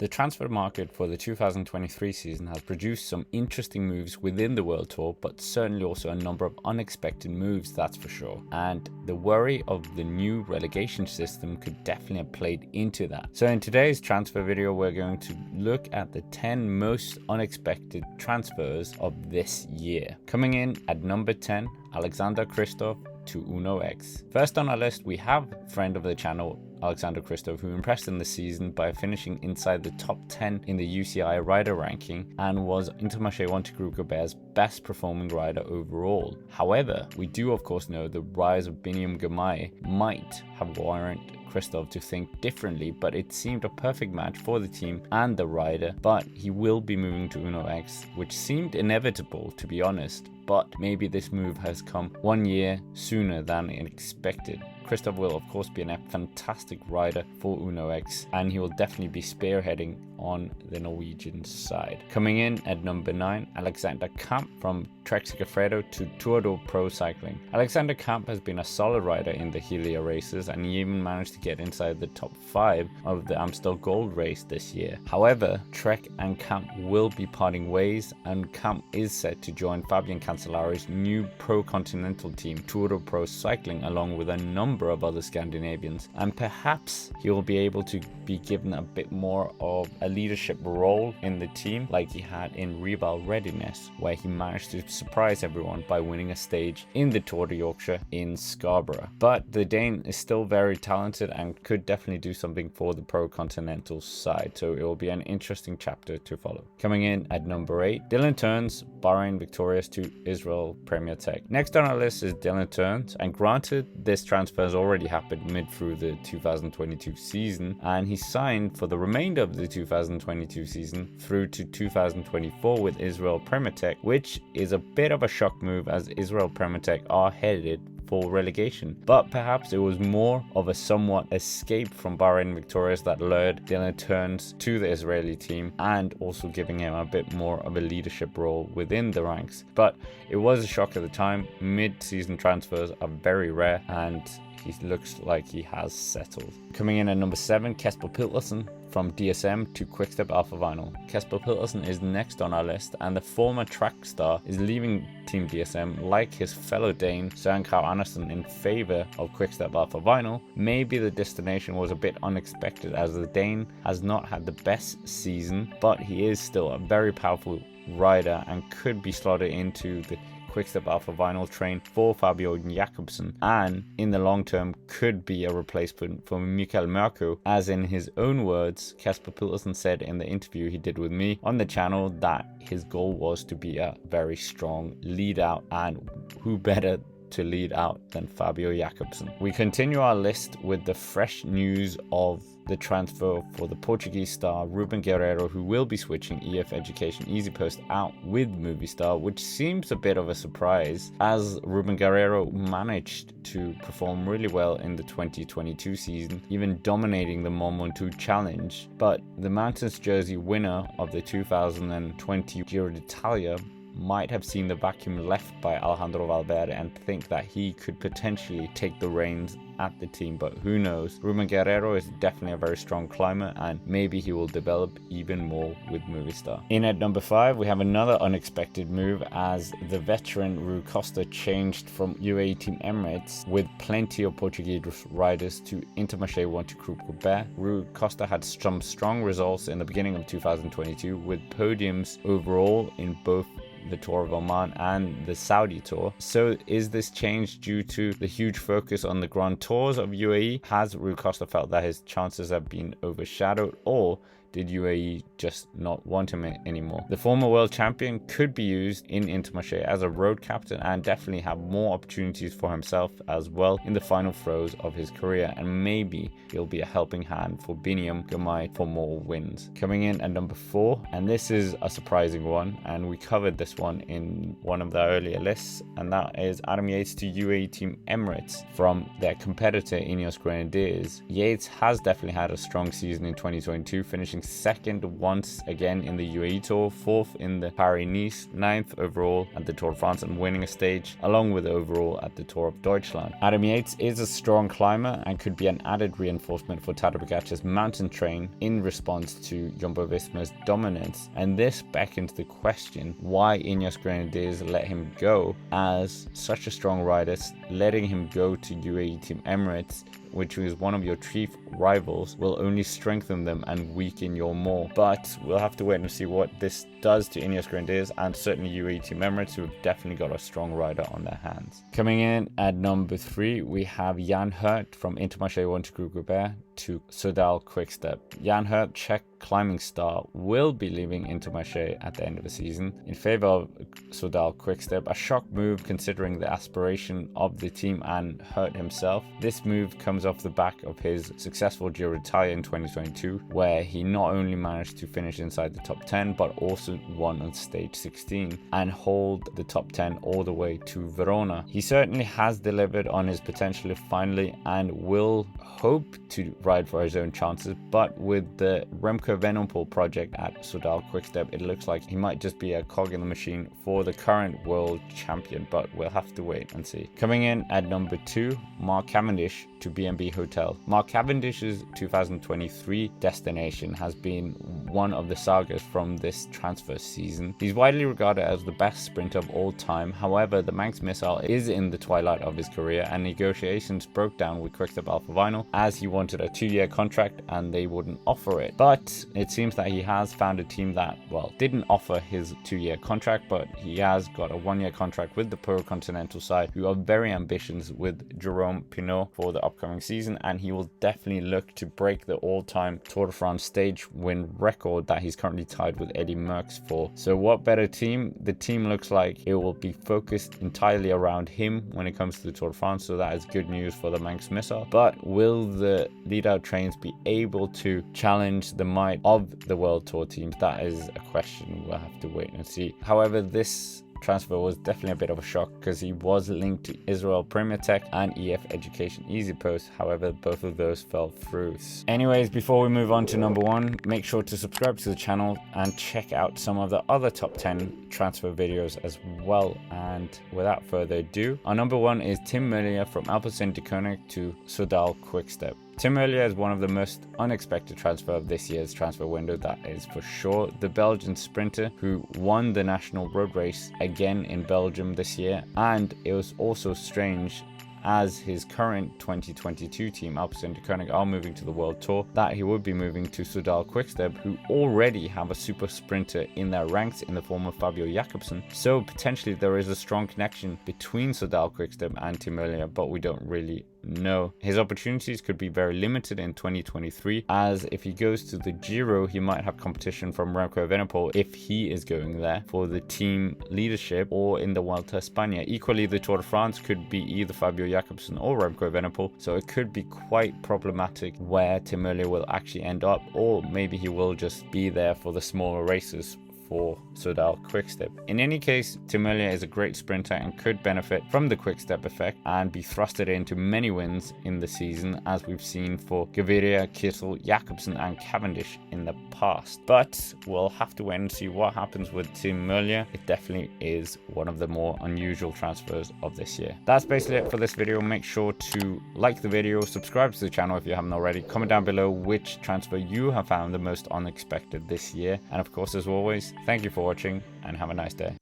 The transfer market for the 2023 season has produced some interesting moves within the World Tour, but certainly also a number of unexpected moves, that's for sure. And the worry of the new relegation system could definitely have played into that. So in today's transfer video, we're going to look at the 10 most unexpected transfers of this year. Coming in at number 10, Alexander Kristoff to Uno X. First on our list, we have friend of the channel, Alexander Kristoff, who impressed in the season by finishing inside the top 10 in the UCI rider ranking and was Intermache Wanty-Groupe-Gaubert's best performing rider overall. However, we do of course know the rise of Biniam Girmay might have warranted Kristoff to think differently, but it seemed a perfect match for the team and the rider. But he will be moving to Uno X, which seemed inevitable to be honest, but maybe this move has come 1 year sooner than expected. Kristoff will of course be a fantastic rider for Uno X, and he will definitely be spearheading on the Norwegian side. Coming in at number 9, Alexander Kamp from Trek Segafredo to Tudor Pro Cycling. Alexander Kamp has been a solid rider in the Helia races, and he even managed to get inside the top 5 of the Amstel Gold race this year. However, Trek and Kamp will be parting ways, and Kamp is set to join Fabian Cancellari's new Pro Continental team, Tudor Pro Cycling, along with a number of other Scandinavians, and perhaps he will be able to be given a bit more of a leadership role in the team like he had in Rival Readiness, where he managed to surprise everyone by winning a stage in the Tour de Yorkshire in Scarborough. But the Dane is still very talented and could definitely do something for the Pro Continental side, so it will be an interesting chapter to follow. Coming in at number 8, Dylan Teuns, Bahrain victorious to Israel Premier Tech. Next on our list is Dylan Teuns, and granted this transfer has already happened mid through the 2022 season, and he signed for the remainder of the 2022 season through to 2024 with Israel Premier Tech, which is a bit of a shock move as Israel Premier Tech are headed for relegation. But perhaps it was more of a somewhat escape from Bahrain victorious that lured Dylan Teuns to the Israeli team, and also giving him a bit more of a leadership role within the ranks. But it was a shock at the time. Mid-season transfers are very rare, and he looks like he has settled. Coming in at number 7, Casper Wilson from DSM to Quick-Step Alpha Vinyl. Casper Wilson is next on our list, and the former track star is leaving Team DSM like his fellow Dane Søren Kragh Andersen in favor of Quick-Step Alpha Vinyl. Maybe the destination was a bit unexpected as the Dane has not had the best season, but he is still a very powerful rider and could be slotted into the Quick-Step Alpha Vinyl train for Fabio Jakobsen, and in the long term could be a replacement for Michael Mørkøv. As in his own words, Casper Pedersen said in the interview he did with me on the channel that his goal was to be a very strong lead out, and who better to lead out than Fabio Jakobsen. We continue our list with the fresh news of the transfer for the Portuguese star Ruben Guerrero, who will be switching EF Education EasyPost out with Movistar, which seems a bit of a surprise as Ruben Guerrero managed to perform really well in the 2022 season, even dominating the Mont Ventoux Challenge. But the Mountains jersey winner of the 2020 Giro d'Italia might have seen the vacuum left by Alejandro Valverde and think that he could potentially take the reins at the team, but who knows. Ruben Guerrero is definitely a very strong climber, and maybe he will develop even more with Movistar. In at number 5, we have another unexpected move as the veteran Rui Costa changed from UAE Team Emirates with plenty of Portuguese riders to Intermache Wanty-Groupe-Gauber. Rui Costa had some strong results in the beginning of 2022 with podiums overall in both the Tour of Oman and the Saudi Tour. So is this change due to the huge focus on the Grand Tours of UAE? Has Rui Costa felt that his chances have been overshadowed, or did UAE just not want him anymore? The former world champion could be used in Intermache as a road captain and definitely have more opportunities for himself as well in the final throes of his career, and maybe he'll be a helping hand for Biniam Girmay for more wins. Coming in at number 4, and this is a surprising one, and we covered this one in one of the earlier lists, and that is Adam Yates to UAE Team Emirates from their competitor Ineos Grenadiers. Yates has definitely had a strong season in 2022, finishing finishing second once again in the UAE Tour, fourth in the Paris-Nice, ninth overall at the Tour de France and winning a stage, along with overall at the Tour of Deutschland. Adam Yates is a strong climber and could be an added reinforcement for Tadej Pogacar's mountain train in response to Jumbo-Visma's dominance, and this beckons the question why Ineos Grenadiers let him go, as such a strong rider. Letting him go to UAE Team Emirates, which is one of your chief rivals, will only strengthen them and weaken your more. But we'll have to wait and see what this does to Ineos Grenadiers and certainly UAE Team Emirates, who have definitely got a strong rider on their hands. Coming in at number 3, we have Jan Hirt from Intermache Wanty to Soudal-Quick-Step. Jan Hirt, Czech climbing star, will be leaving Intermache at the end of the season in favor of Soudal-Quick-Step, a shock move considering the aspiration of the team and Hirt himself. This move comes off the back of his successful Giro d'Italia in 2022, where he not only managed to finish inside the top 10 but also won on stage 16 and hold the top 10 all the way to Verona. He certainly has delivered on his potential finally and will hope to ride for his own chances, but with the Remco Evenepoel project at Soudal-Quick-Step, it looks like he might just be a cog in the machine for the current world champion, but we'll have to wait and see. Coming in at number 2, Mark Cavendish to B&B Hotel. Mark Cavendish's 2023 destination has been one of the sagas from this transfer season. He's widely regarded as the best sprinter of all time. However, the Manx missile is in the twilight of his career, and negotiations broke down with Quick-Step Alpha Vinyl as he wanted a 2-year contract and they wouldn't offer it. But it seems that he has found a team that, well, didn't offer his 2-year contract, but he has got a 1-year contract with the Pro Continental side, who are very ambitious with Jerome Pinot for the upcoming season, and he will definitely look to break the all-time Tour de France stage win record that he's currently tied with Eddie Merckx for. So what better team? The team looks like it will be focused entirely around him when it comes to the Tour de France, so that is good news for the Manx missile. But will the lead-out trains be able to challenge the might of the World Tour teams? That is a question we'll have to wait and see. However, this transfer was definitely a bit of a shock because he was linked to Israel Premier Tech and EF Education EasyPost. However, both of those fell through. Anyways, before we move on to number 1, make sure to subscribe to the channel and check out some of the other top 10 transfer videos as well. And without further ado, our number 1 is Tim Merlier from Alpecin Deceuninck to Soudal-Quick-Step. Tim Merlier is one of the most unexpected transfer of this year's transfer window, that is for sure. The Belgian sprinter who won the national road race again in Belgium this year, and it was also strange as his current 2022 team, Alpecin Deceuninck, are moving to the World Tour, that he would be moving to Soudal-Quick-Step, who already have a super sprinter in their ranks in the form of Fabio Jakobsen. So potentially there is a strong connection between Soudal-Quick-Step and Tim Merlier, but we don't really know. His opportunities could be very limited in 2023, as if he goes to the Giro, he might have competition from Remco Evenepoel if he is going there for the team leadership, or in the Vuelta a España. Equally, the Tour de France could be either Fabio Jakobsen or Remco Evenepoel, so it could be quite problematic where Tim Merlier will actually end up, or maybe he will just be there for the smaller races for Soudal-Quick-Step. In any case, Tim Merlier is a great sprinter and could benefit from the Quick-Step effect and be thrusted into many wins in the season, as we've seen for Gaviria, Kittel, Jakobsen and Cavendish in the past. But we'll have to wait and see what happens with Tim Merlier. It definitely is one of the more unusual transfers of this year. That's basically it for this video. Make sure to like the video, subscribe to the channel if you haven't already, comment down below which transfer you have found the most unexpected this year, and of course, as always, thank you for watching and have a nice day.